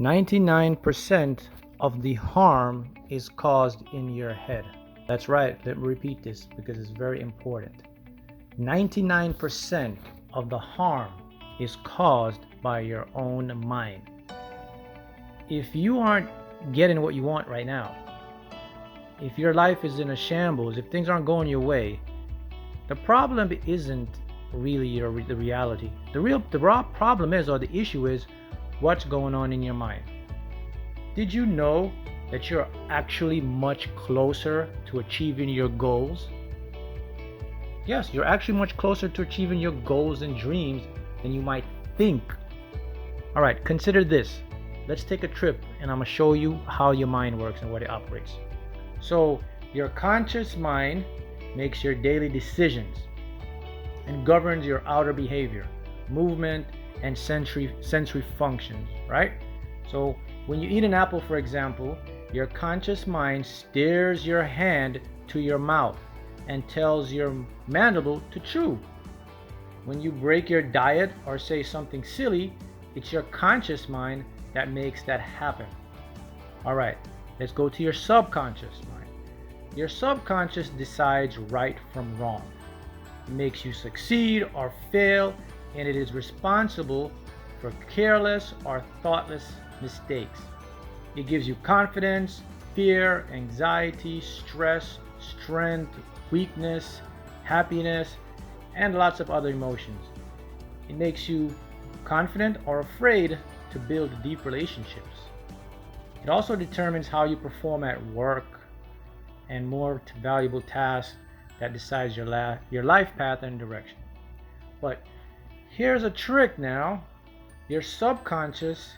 99% of the harm is caused in your head. That's right, let me repeat this because it's very important. 99% of the harm is caused by your own mind. If you aren't getting what you want right now, if your life is in a shambles, if things aren't going your way, the problem isn't really the reality. The raw problem is, or the issue is, what's going on in your mind. Did you know that you're actually much closer to achieving your goals? Yes, you're actually much closer to achieving your goals and dreams than you might think. All right, consider this. Let's take a trip and I'm going to show you how your mind works and what it operates. So, your conscious mind makes your daily decisions and governs your outer behavior, movement, and sensory functions, right? So, when you eat an apple, for example, your conscious mind steers your hand to your mouth and tells your mandible to chew. When you break your diet or say something silly, it's your conscious mind that makes that happen. All right, let's go to your subconscious mind. Your subconscious decides right from wrong. It makes you succeed or fail, and it is responsible for careless or thoughtless mistakes. It gives you confidence, fear, anxiety, stress, strength, weakness, happiness, and lots of other emotions. It makes you confident or afraid to build deep relationships. It also determines how you perform at work and more valuable tasks that decides your life path and direction. But here's a trick now. Your subconscious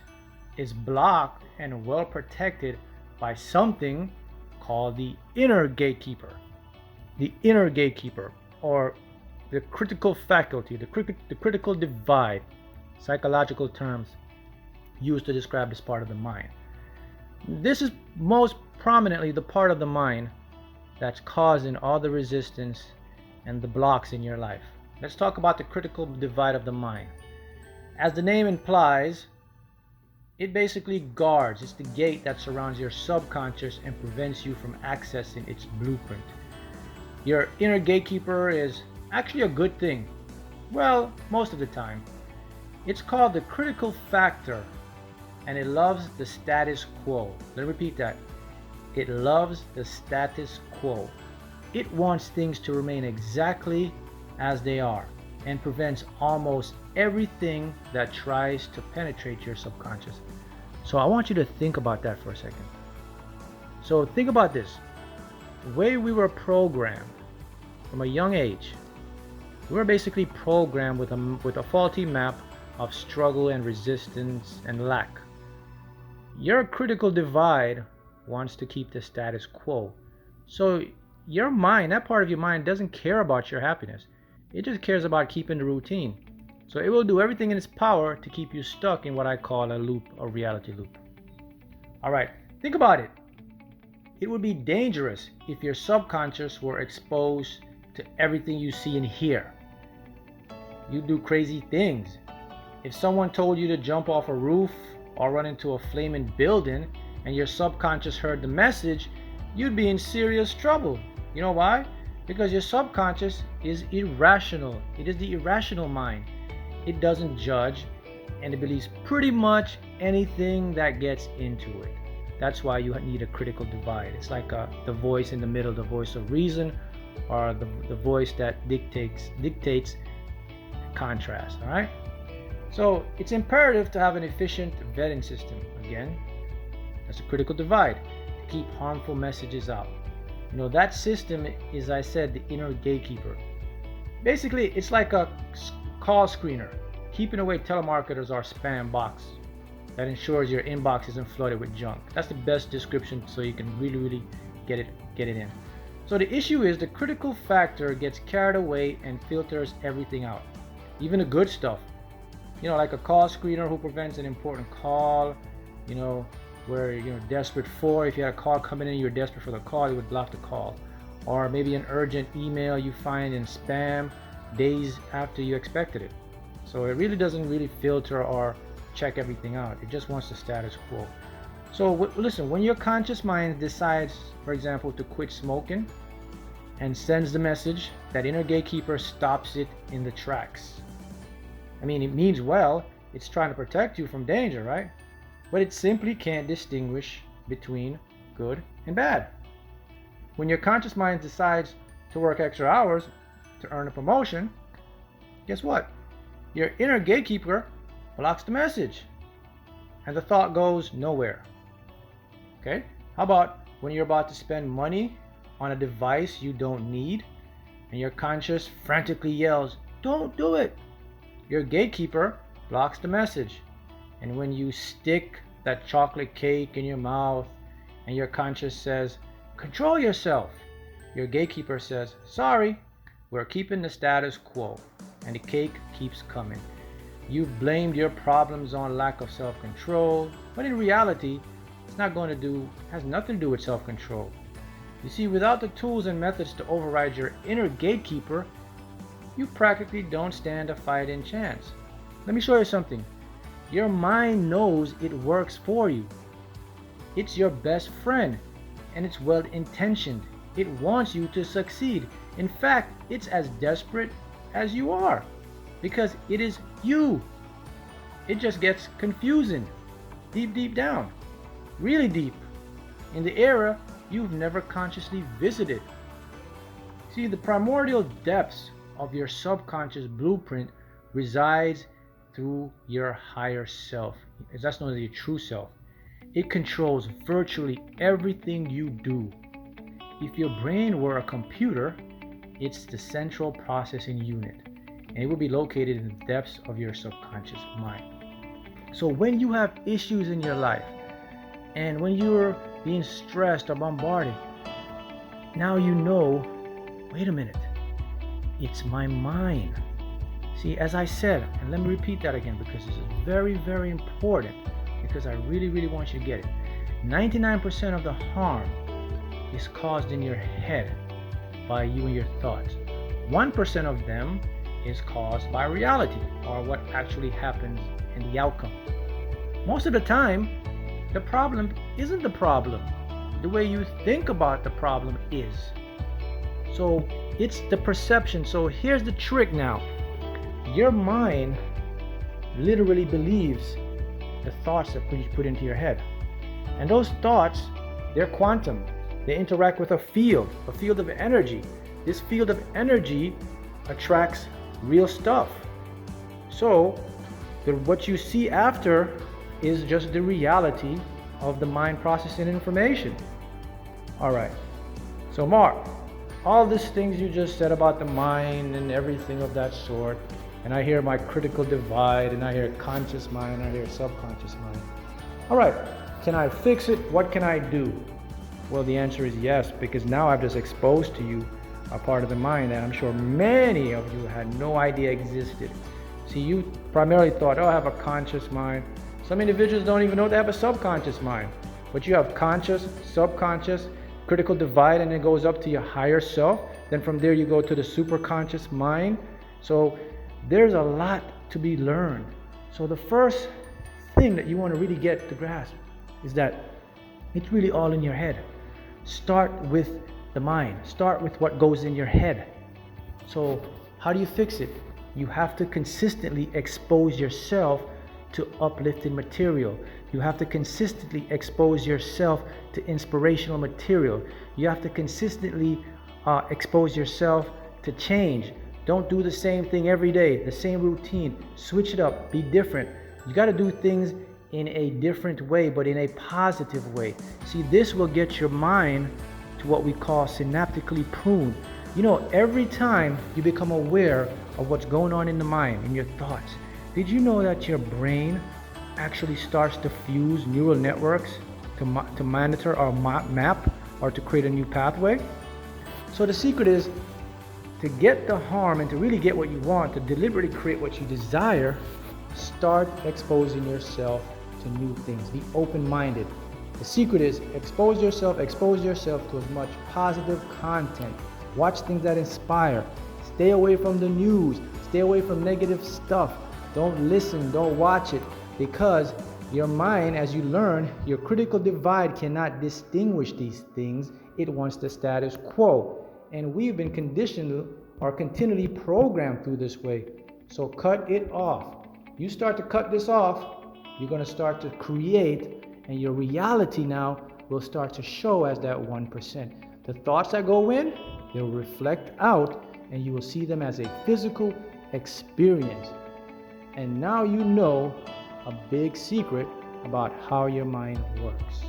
is blocked and well protected by something called the inner gatekeeper. The inner gatekeeper, or the critical faculty, the critical divide, psychological terms used to describe this part of the mind. This is most prominently the part of the mind that's causing all the resistance and the blocks in your life. Let's talk about the critical divide of the mind. As the name implies, it basically guards, it's the gate that surrounds your subconscious and prevents you from accessing its blueprint. Your inner gatekeeper is actually a good thing. Well, most of the time. It's called the critical factor, and it loves the status quo. Let me repeat that. It loves the status quo. It wants things to remain exactly as they are and prevents almost everything that tries to penetrate your subconscious. So I want you to think about that for a second. So think about this. The way we were programmed from a young age, we were basically programmed with a faulty map of struggle and resistance and lack. Your critical divide wants to keep the status quo. So your mind, that part of your mind, doesn't care about your happiness. It just cares about keeping the routine. So it will do everything in its power to keep you stuck in what I call a loop, a reality loop. All right, think about it. It would be dangerous if your subconscious were exposed to everything you see and hear. You do crazy things. If someone told you to jump off a roof or run into a flaming building and your subconscious heard the message, you'd be in serious trouble. You know why? Because your subconscious is irrational. It is the irrational mind. It doesn't judge, and it believes pretty much anything that gets into it. That's why you need a critical divide. It's like the voice in the middle, the voice of reason, or the voice that dictates contrast. All right. So it's imperative to have an efficient vetting system. Again, that's a critical divide to keep harmful messages out. You know, that system is, I said, the inner gatekeeper. Basically, it's like a call screener, keeping away telemarketers or spam box that ensures your inbox isn't flooded with junk. That's the best description, so you can really get it in. So the issue is the critical factor gets carried away and filters everything out, even the good stuff. You know, like a call screener who prevents an important call, you know, where you're desperate for. If you had a call coming in, you're desperate for the call, you would block the call. Or maybe an urgent email you find in spam days after you expected it. So it really doesn't really filter or check everything out. It just wants the status quo. So listen, when your conscious mind decides, for example, to quit smoking and sends the message, that inner gatekeeper stops it in the tracks. I mean, it means well, it's trying to protect you from danger, right? But it simply can't distinguish between good and bad. When your conscious mind decides to work extra hours to earn a promotion, guess what? Your inner gatekeeper blocks the message and the thought goes nowhere. Okay? How about when you're about to spend money on a device you don't need and your conscious frantically yells, "Don't do it!" Your gatekeeper blocks the message. And when you stick that chocolate cake in your mouth and your conscious says, "Control yourself," your gatekeeper says, "Sorry, we're keeping the status quo," and the cake keeps coming. You've blamed your problems on lack of self-control, but in reality, it's has nothing to do with self-control. You see, without the tools and methods to override your inner gatekeeper, you practically don't stand a fighting chance. Let me show you something. Your mind knows it works for you. It's your best friend, and it's well-intentioned. It wants you to succeed. In fact, it's as desperate as you are, because it is you. It just gets confusing, deep down, really deep, in the area you've never consciously visited. See, the primordial depths of your subconscious blueprint resides through your higher self. That's known as your true self. It controls virtually everything you do. If your brain were a computer, it's the central processing unit, and it will be located in the depths of your subconscious mind. So when you have issues in your life, and when you're being stressed or bombarded, now you know, wait a minute, it's my mind. See, as I said, and let me repeat that again because this is very, very important, because I really want you to get it. 99% of the harm is caused in your head by you and your thoughts. 1% of them is caused by reality, or what actually happens in the outcome. Most of the time, the problem isn't the problem. The way you think about the problem is. So it's the perception. So here's the trick now. Your mind literally believes the thoughts that you put into your head. And those thoughts, they're quantum. They interact with a field of energy. This field of energy attracts real stuff. So what you see after is just the reality of the mind processing information. All right. So Mark, all these things you just said about the mind and everything of that sort, and I hear my critical divide, and I hear conscious mind, I hear subconscious mind. All right, can I fix it? What can I do? Well, the answer is yes, because now I've just exposed to you a part of the mind that I'm sure many of you had no idea existed. See, you primarily thought, oh, I have a conscious mind. Some individuals don't even know they have a subconscious mind. But you have conscious, subconscious, critical divide, and it goes up to your higher self. Then from there you go to the superconscious mind. So there's a lot to be learned. So the first thing that you want to really get to grasp is that it's really all in your head. Start with the mind. Start with what goes in your head. So how do you fix it? You have to consistently expose yourself to uplifting material. You have to consistently expose yourself to inspirational material. You have to consistently expose yourself to change. Don't do the same thing every day, the same routine. Switch it up, be different. You got to do things in a different way, but in a positive way. See, this will get your mind to what we call synaptically pruned. You know, every time you become aware of what's going on in the mind, in your thoughts, did you know that your brain actually starts to fuse neural networks to monitor or map or to create a new pathway? So the secret is to get the harm and to really get what you want, to deliberately create what you desire, start exposing yourself to new things. Be open-minded. The secret is expose yourself to as much positive content. Watch things that inspire. Stay away from the news. Stay away from negative stuff. Don't listen, don't watch it. Because your mind, as you learn, your critical divide cannot distinguish these things. It wants the status quo. And we've been conditioned or continually programmed through this way. So cut it off. You start to cut this off, you're going to start to create, and your reality now will start to show as that 1%. The thoughts that go in, they'll reflect out, and you will see them as a physical experience. And now you know a big secret about how your mind works.